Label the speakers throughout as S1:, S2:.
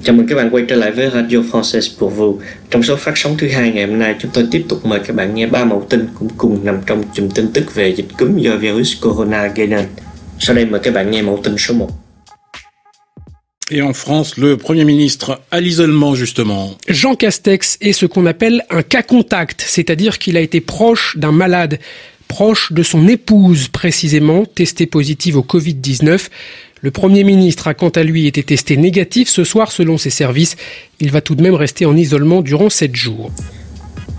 S1: Chào mừng các bạn quay trở lại với Radio France pour vous. Trong số phát sóng thứ hai ngày hôm nay, chúng tôi tiếp tục mời các bạn nghe 3 mẫu tin cũng cùng nằm trong chùm tin tức về dịch cúm do virus corona gây nên. Sau đây mời các bạn nghe mẫu tin số 1.
S2: Et en France, le Premier ministre à l'isolement, justement.
S3: Jean Castex est ce qu'on appelle un cas contact, c'est-à-dire qu'il a été proche d'un malade, proche de son épouse précisément, testée positive au Covid-19. Le Premier ministre a quant à lui été testé négatif ce soir selon ses services. Il va tout de même rester en isolement durant 7 jours.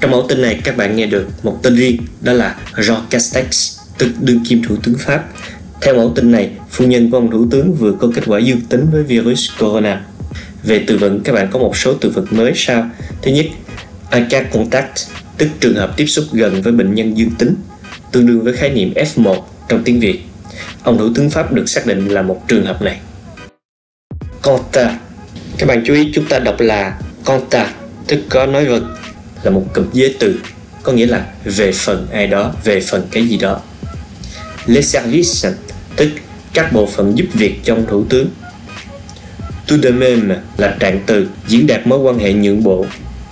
S1: Trong mẫu tin này các bạn nghe được một tên riêng, đó là Jean Castex, tức đương kim thủ tướng Pháp. Theo mẫu tin này, phu nhân của ông thủ tướng vừa có kết quả dương tính với virus corona. Về từ vựng, các bạn có một số từ vựng mới sau. Thứ nhất, un cas contact, tức trường hợp tiếp xúc gần với bệnh nhân dương tính, tương đương với khái niệm F1 trong tiếng Việt. Ông thủ tướng Pháp được xác định là một trường hợp này. Contact, các bạn chú ý chúng ta đọc là contact, tức có nói vật, là một cụm giới từ, có nghĩa là về phần ai đó, về phần cái gì đó. Les services, tức các bộ phận giúp việc cho ông thủ tướng. Tout de même là trạng từ diễn đạt mối quan hệ nhượng bộ,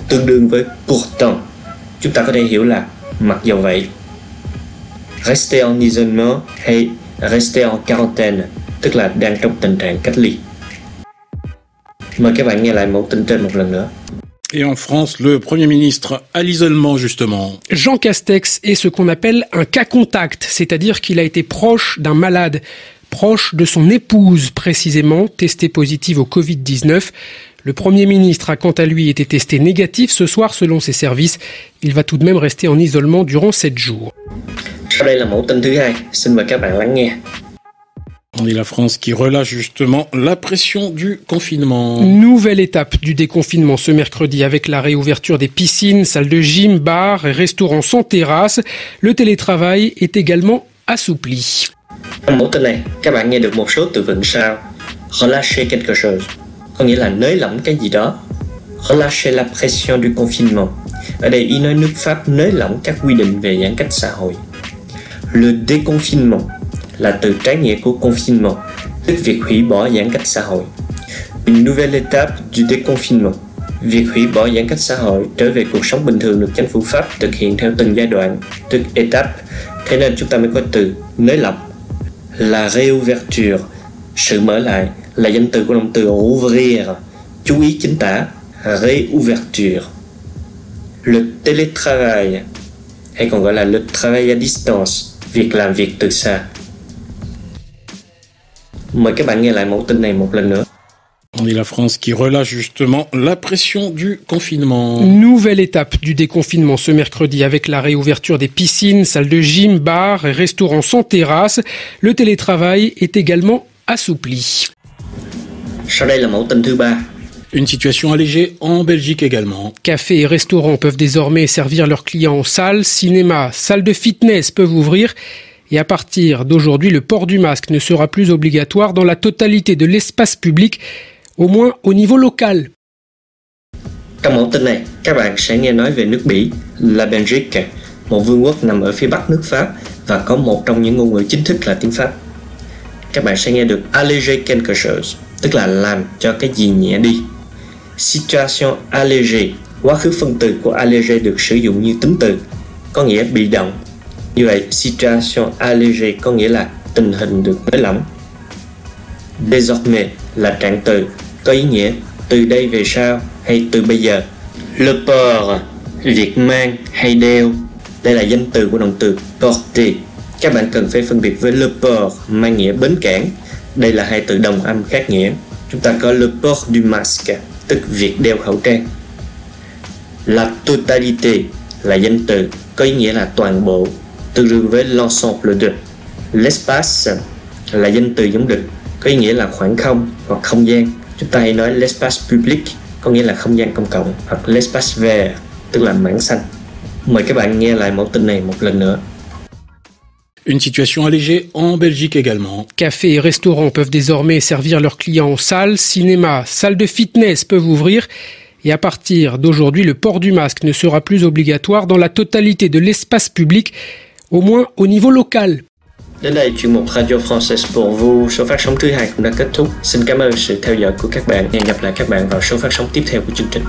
S1: tương đương với pourtant. Chúng ta có thể hiểu là mặc dầu vậy. Rester en isolement hay rester en quarantaine, tức là đang trong tình trạng cách ly. Mời các bạn nghe lại mẫu tin trên một lần nữa.
S2: Et en France, le Premier ministre à l'isolement, justement.
S3: Jean Castex est ce qu'on appelle un cas contact, c'est-à-dire qu'il a été proche d'un malade, proche de son épouse précisément, testée positive au Covid-19. Le Premier ministre a quant à lui été testé négatif ce soir selon ses services. Il va tout de même rester en isolement durant 7 jours.
S1: Sau đây là mẫu tin thứ hai, xin mời các bạn lắng nghe.
S2: On est la France qui relâche justement la pression du confinement.
S3: Nouvelle étape du déconfinement ce mercredi avec la réouverture des piscines, salles de gym, bars et restaurants sans terrasse. Le télétravail est également assoupli.
S1: Trong mẫu tin này, các bạn nghe được một số từ vựng sau. Relâcher quelque chose, có nghĩa là nới lỏng cái gì đó. Relâcher la pression du confinement. Ở đây ý nói nước Pháp nới lỏng các quy định về giãn cách xã hội. Le déconfinement là từ trái nghĩa của confinement, tức việc hủy bỏ giãn cách xã hội. Une nouvelle étape du déconfinement. Việc hủy bỏ giãn cách xã hội trở về cuộc sống bình thường được chính phủ Pháp thực hiện theo từng giai đoạn, tức étape. Thế nên chúng ta mới có từ nới lỏng. La réouverture, sự mở lại, là danh từ của động từ rouvrir. Chú ý chính tả, réouverture. Le télétravail, hay còn gọi là le travail à distance, việc làm việc từ xa. Mời các bạn nghe lại mẫu tin này một lần nữa.
S2: On est la France qui relâche justement la pression du confinement.
S3: Nouvelle étape du déconfinement ce mercredi avec la réouverture des piscines, salles de gym, bars et restaurants sans terrasse. Le télétravail est également assoupli.
S1: Sau đây là mẫu tin thứ ba.
S2: Une situation allégée en Belgique également.
S3: Cafés et restaurants peuvent désormais servir leurs clients en salle, cinéma, salles de fitness peuvent ouvrir. Et à partir d'aujourd'hui, le port du masque ne sera plus obligatoire dans la totalité de l'espace public, au moins au niveau local.
S1: Trong mẫu tin này, các bạn sẽ nghe nói về nước Bỉ, La Belgique, một vương quốc nằm ở phía bắc nước Pháp và có một trong những ngôn ngữ chính thức là tiếng Pháp. Các bạn sẽ nghe được alléger quelque chose, tức là làm cho cái gì nhẹ đi. Situation allégée, quá khứ phân từ của alléger được sử dụng như tính từ, có nghĩa bị động. Như vậy, situation allégée có nghĩa là tình hình được nới lỏng. Désormais là trạng từ, có ý nghĩa từ đây về sau hay từ bây giờ. Le port, việc mang hay đeo. Đây là danh từ của động từ porter. Các bạn cần phải phân biệt với le port mang nghĩa bến cảng. Đây là hai từ đồng âm khác nghĩa. Chúng ta có le port du masque, tức việc đeo khẩu trang. La totalité là danh từ, có ý nghĩa là toàn bộ, tương đương với l'ensemble de. L'espace là danh từ giống đực, có ý nghĩa là khoảng không hoặc không gian. Chúng ta hay nói l'espace public, có nghĩa là không gian công cộng, hoặc l'espace vert, tức là mảng xanh. Mời các bạn nghe lại mẫu tin này một lần nữa.
S2: Une situation allégée en Belgique également.
S3: Cafés et restaurants peuvent désormais servir leurs clients en salle, cinéma, salles de fitness peuvent ouvrir. Et à partir d'aujourd'hui, le port du masque ne sera plus obligatoire dans la totalité de l'espace public, au moins au niveau local.
S1: Đến đây, chuyên mục Radio France pour vous số phát sóng thứ hai cũng đã kết thúc. Xin cảm ơn sự theo dõi của các bạn. Hẹn gặp lại các bạn vào số phát sóng tiếp theo của chương trình.